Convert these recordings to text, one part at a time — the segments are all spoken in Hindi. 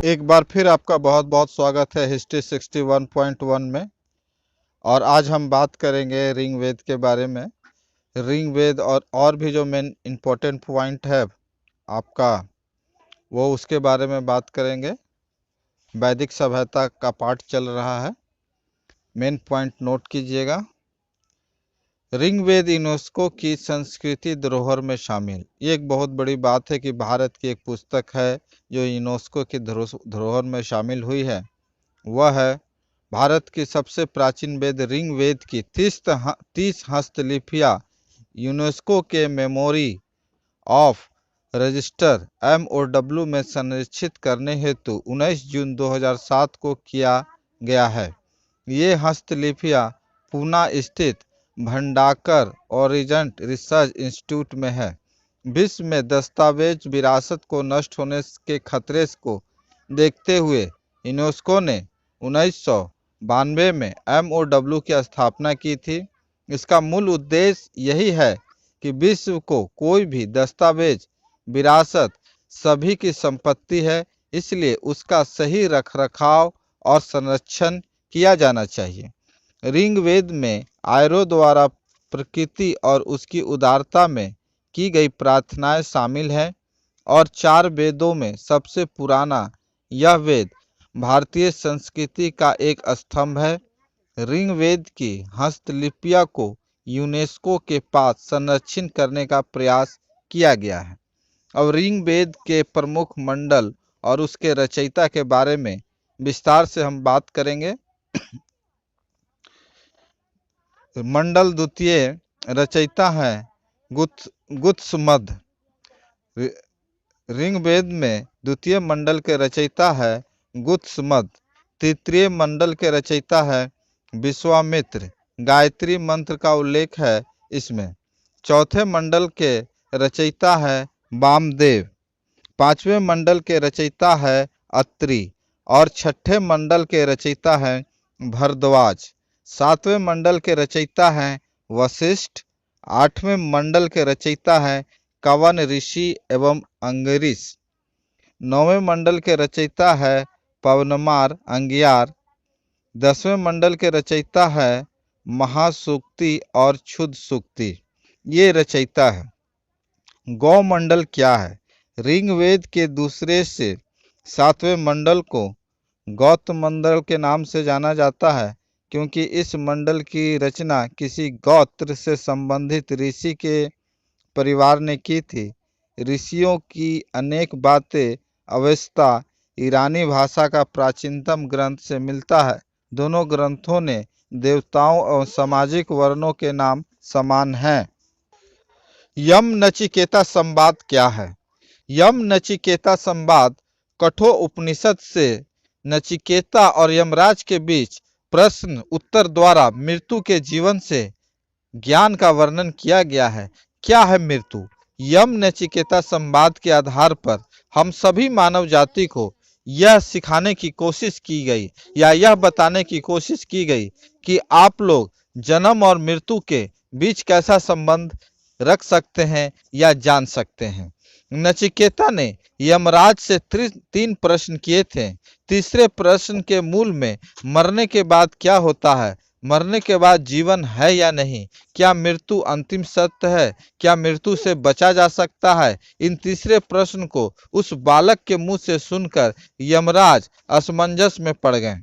एक बार फिर आपका बहुत बहुत स्वागत है हिस्ट्री 61.1 में। और आज हम बात करेंगे ऋग्वेद के बारे में। ऋग्वेद और भी जो मेन इम्पोर्टेंट पॉइंट है आपका, वो उसके बारे में बात करेंगे। वैदिक सभ्यता का पाठ चल रहा है, मेन पॉइंट नोट कीजिएगा। ऋग्वेद यूनेस्को की संस्कृति धरोहर में शामिल। ये एक बहुत बड़ी बात है कि भारत की एक पुस्तक है जो यूनेस्को की धरोहर में शामिल हुई है। वह है भारत की सबसे प्राचीन वेद ऋग्वेद की 30 हस्तलिपियाँ यूनेस्को के मेमोरी ऑफ रजिस्टर MOW में संरक्षित करने हेतु 19 जून 2007 को किया गया है। ये हस्तलिपियाँ पूना स्थित भंडाकर ओरिजेंट रिसर्च इंस्टीट्यूट में है। विश्व में दस्तावेज विरासत को नष्ट होने के खतरे को देखते हुए यूनेस्को ने 1992 में MOW की स्थापना की थी। इसका मूल उद्देश्य यही है कि विश्व को कोई भी दस्तावेज विरासत सभी की संपत्ति है, इसलिए उसका सही रखरखाव और संरक्षण किया जाना चाहिए। ऋग्वेद में आयरो द्वारा प्रकृति और उसकी उदारता में की गई प्रार्थनाएं शामिल हैं और 4 वेदों में सबसे पुराना यह वेद भारतीय संस्कृति का एक स्तंभ है। ऋग्वेद की हस्तलिपियों को यूनेस्को के पास संरक्षित करने का प्रयास किया गया है। अब ऋग्वेद के प्रमुख मंडल और उसके रचयिता के बारे में विस्तार से हम बात करेंगे। मंडल द्वितीय रचयिता है गुत्समद। ऋग्वेद में द्वितीय मंडल के रचयिता है गुत्समद। तृतीय मंडल के रचयिता है विश्वामित्र। गायत्री मंत्र का उल्लेख है इसमें। चौथे मंडल के रचयिता है वामदेव। पांचवें मंडल के रचयिता है अत्रि और छठे मंडल के रचयिता है भरद्वाज। सातवें मंडल के रचयिता हैं वशिष्ठ। आठवें मंडल के रचयिता हैं कवन ऋषि एवं अंगिरिस। नौवें मंडल के रचयिता है पवनमार अंगियार। 10वें मंडल के रचयिता है महासूक्ति और क्षुद्र सूक्ति। ये रचयिता है। गौ मंडल क्या है? ऋग्वेद के दूसरे से 7वें मंडल को गौत मंडल के नाम से जाना जाता है, क्योंकि इस मंडल की रचना किसी गोत्र से संबंधित ऋषि के परिवार ने की थी। ऋषियों की अनेक बातें अवेस्ता ईरानी भाषा का प्राचीनतम ग्रंथ से मिलता है। दोनों ग्रंथों ने देवताओं और सामाजिक वर्णों के नाम समान हैं। यम नचिकेता संवाद क्या है? यम नचिकेता संवाद कठोर उपनिषद से नचिकेता और यमराज के बीच प्रश्न उत्तर द्वारा मृत्यु के जीवन से ज्ञान का वर्णन किया गया है। क्या है मृत्यु? यम नचिकेता संवाद के आधार पर हम सभी मानव जाति को यह सिखाने की कोशिश की गई या यह बताने की कोशिश की गई कि आप लोग जन्म और मृत्यु के बीच कैसा संबंध रख सकते हैं या जान सकते हैं। नचिकेता ने यमराज से 3 प्रश्न किए थे। तीसरे प्रश्न के मूल में मरने के बाद क्या होता है, मरने के बाद जीवन है या नहीं, क्या मृत्यु अंतिम सत्य है, क्या मृत्यु से बचा जा सकता है। इन तीसरे प्रश्न को उस बालक के मुंह से सुनकर यमराज असमंजस में पड़ गए।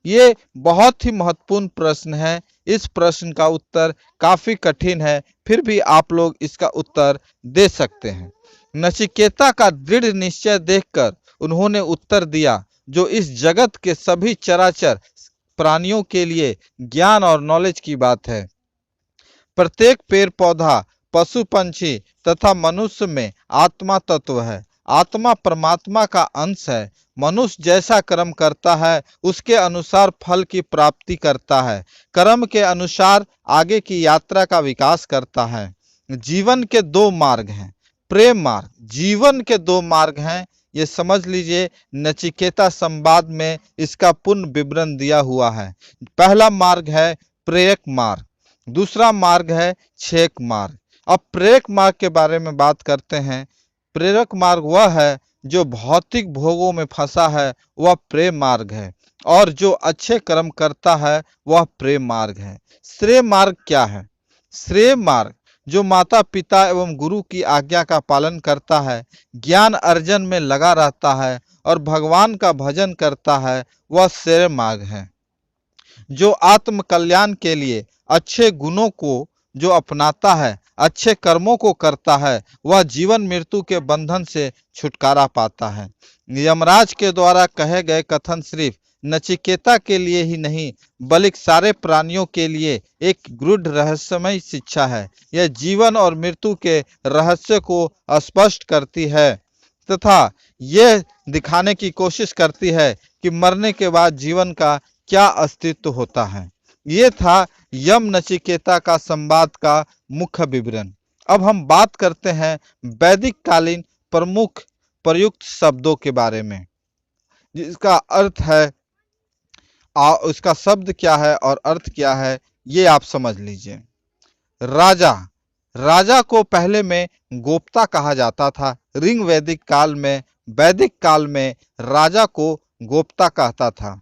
ये बहुत ही महत्वपूर्ण प्रश्न है। इस प्रश्न का उत्तर काफी कठिन है, फिर भी आप लोग इसका उत्तर दे सकते हैं। नचिकेता का दृढ़ निश्चय देखकर उन्होंने उत्तर दिया, जो इस जगत के सभी चराचर प्राणियों के लिए ज्ञान और नॉलेज की बात है। प्रत्येक पेड़ पौधा, पशु पंछी तथा मनुष्य में आत्मा तत्व है। आत्मा परमात्मा का अंश है। मनुष्य जैसा कर्म करता है उसके अनुसार फल की प्राप्ति करता है। कर्म के अनुसार आगे की यात्रा का विकास करता है। जीवन के 2 मार्ग हैं। प्रेम मार्ग, जीवन के 2 मार्ग हैं, ये समझ लीजिए। नचिकेता संवाद में इसका पूर्ण विवरण दिया हुआ है। पहला मार्ग है प्रेयक मार्ग, दूसरा मार्ग है क्षेक मार्ग। अब प्रेरक मार्ग के बारे में बात करते हैं। प्रेरक मार्ग वह है जो भौतिक भोगों में फंसा है वह प्रेम मार्ग है, और जो अच्छे कर्म करता है वह प्रेम मार्ग है। श्रेय मार्ग क्या है? श्रेय मार्ग जो माता पिता एवं गुरु की आज्ञा का पालन करता है, ज्ञान अर्जन में लगा रहता है और भगवान का भजन करता है, वह श्रेय मार्ग है। जो आत्म कल्याण के लिए अच्छे गुणों को जो अपनाता है, अच्छे कर्मों को करता है, वह जीवन मृत्यु के बंधन से छुटकारा पाता है। यमराज के द्वारा कहे गए कथन सिर्फ नचिकेता के लिए ही नहीं, बल्कि सारे प्राणियों के लिए एक गूढ़ रहस्यमय शिक्षा है। यह जीवन और मृत्यु के रहस्य को स्पष्ट करती है तथा यह दिखाने की कोशिश करती है कि मरने के बाद जीवन का क्या अस्तित्व होता है। ये था यम नचिकेता का संवाद का मुख्य विवरण। अब हम बात करते हैं वैदिक कालीन प्रमुख प्रयुक्त शब्दों के बारे में, जिसका अर्थ है उसका शब्द क्या है और अर्थ क्या है, ये आप समझ लीजिए। राजा, राजा को पहले में गोप्ता कहा जाता था। ऋग वैदिक काल में राजा को गोप्ता कहता था।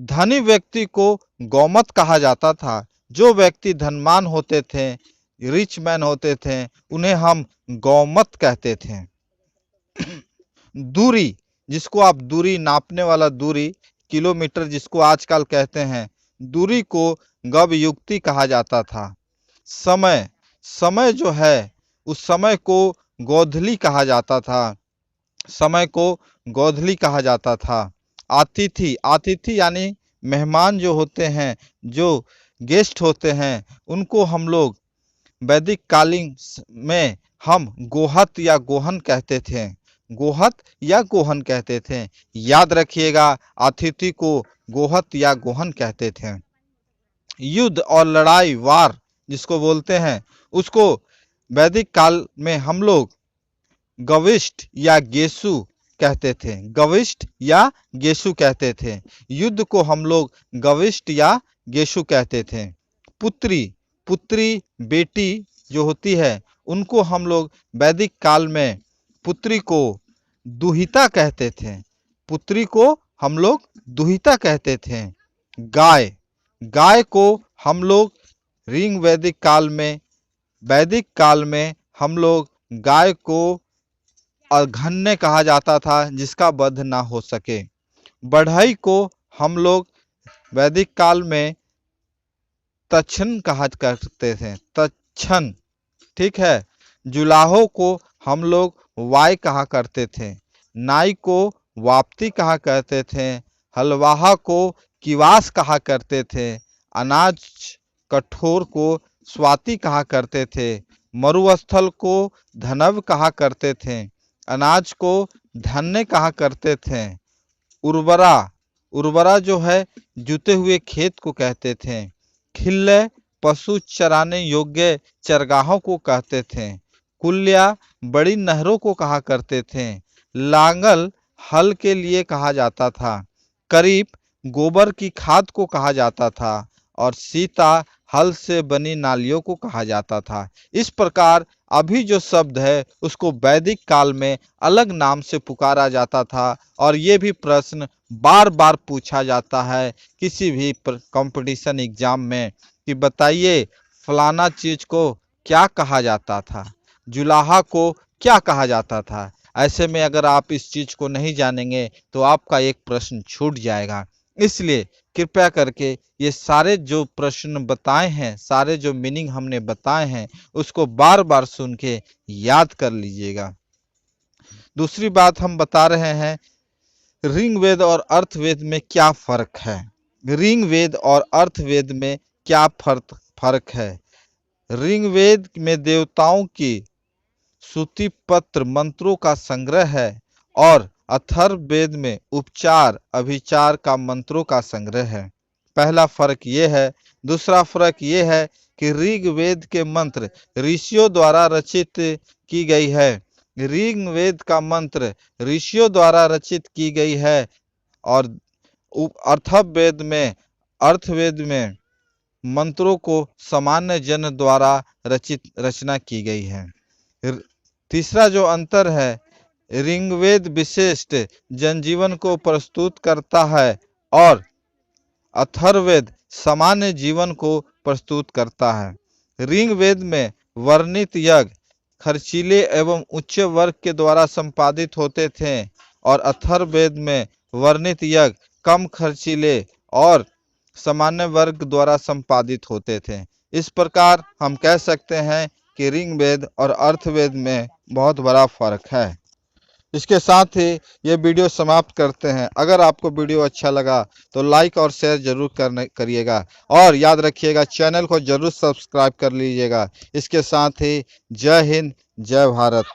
धनी व्यक्ति को गौमत कहा जाता था। जो व्यक्ति धनवान होते थे, रिच मैन होते थे, उन्हें हम गौमत कहते थे। दूरी, जिसको आप दूरी नापने वाला दूरी, किलोमीटर जिसको आजकल कहते हैं, दूरी को गवयुक्ति कहा जाता था। समय, समय जो है उस समय को गोधली कहा जाता था। समय को गोधली कहा जाता था। अतिथि, अतिथि यानी मेहमान जो होते हैं, जो गेस्ट होते हैं, उनको हम लोग वैदिक कालीन में हम गोहत या गोहन कहते थे। गोहत या गोहन कहते थे। याद रखिएगा, अतिथि को गोहत या गोहन कहते थे। युद्ध और लड़ाई, वार जिसको बोलते हैं, उसको वैदिक काल में हम लोग गविष्ठ या गेसु कहते थे। गविष्ठ या गेसु कहते थे। युद्ध को हम लोग गविष्ठ या गेसु कहते थे। पुत्री, पुत्री बेटी जो होती है, उनको हम लोग वैदिक काल में पुत्री को दुहिता कहते थे। पुत्री को हम लोग दुहिता कहते थे। गाय, गाय को हम लोग वैदिक काल में हम लोग गाय को अघन्य कहा जाता था, जिसका वध ना हो सके। बढ़ई को हम लोग वैदिक काल में तक्षण कहा करते थे। तक्षण, ठीक है। जुलाहो को हम लोग वाय कहा करते थे। नाई को वाप्ती कहा करते थे। हलवाहा को किवास कहा करते थे। अनाज कठोर को स्वाति कहा करते थे। मरुस्थल को धनव कहा करते थे। अनाज को धन्य कहा करते थे। उर्वरा, उर्वरा जो है जुते हुए खेत को कहते थे। खिल्ले पशु चराने योग्य चरगाहों को कहते थे। कुल्या बड़ी नहरों को कहा करते थे। लांगल हल के लिए कहा जाता था। करीब गोबर की खाद को कहा जाता था। और सीता हल से बनी नालियों को कहा जाता था। इस प्रकार अभी जो शब्द है उसको वैदिक काल में अलग नाम से पुकारा जाता था। और ये भी प्रश्न बार बार पूछा जाता है किसी भी कंपटीशन एग्जाम में कि बताइए फलाना चीज को क्या कहा जाता था, जुलाहा को क्या कहा जाता था। ऐसे में अगर आप इस चीज को नहीं जानेंगे तो आपका एक प्रश्न छूट जाएगा। इसलिए कृपया करके ये सारे जो प्रश्न बताए हैं, सारे जो मीनिंग हमने बताए हैं, उसको बार बार सुन के याद कर लीजिएगा। दूसरी बात हम बता रहे हैं, ऋग्वेद और अर्थवेद में क्या फर्क है। ऋग्वेद और अर्थवेद में क्या फर्क है। ऋग्वेद में देवताओं की स्तुति पत्र मंत्रों का संग्रह है और अथर्ववेद में उपचार अभिचार का मंत्रों का संग्रह है। पहला फर्क ये है। दूसरा फर्क ये है कि ऋग्वेद के मंत्र ऋषियों द्वारा रचित की गई है। ऋग्वेद का मंत्र ऋषियों द्वारा रचित की गई है और अर्थवेद में मंत्रों को सामान्य जन द्वारा रचना की गई है। तीसरा जो अंतर है, ऋग्वेद विशिष्ट जनजीवन को प्रस्तुत करता है और अथर्ववेद सामान्य जीवन को प्रस्तुत करता है। ऋग्वेद में वर्णित यज्ञ खर्चीले एवं उच्च वर्ग के द्वारा संपादित होते थे और अथर्ववेद में वर्णित यज्ञ कम खर्चीले और सामान्य वर्ग द्वारा संपादित होते थे। इस प्रकार हम कह सकते हैं कि ऋग्वेद और अथर्ववेद में बहुत बड़ा फर्क है। इसके साथ ही ये वीडियो समाप्त करते हैं। अगर आपको वीडियो अच्छा लगा तो लाइक और शेयर जरूर करिएगा और याद रखिएगा चैनल को जरूर सब्सक्राइब कर लीजिएगा। इसके साथ ही जय हिंद, जय भारत।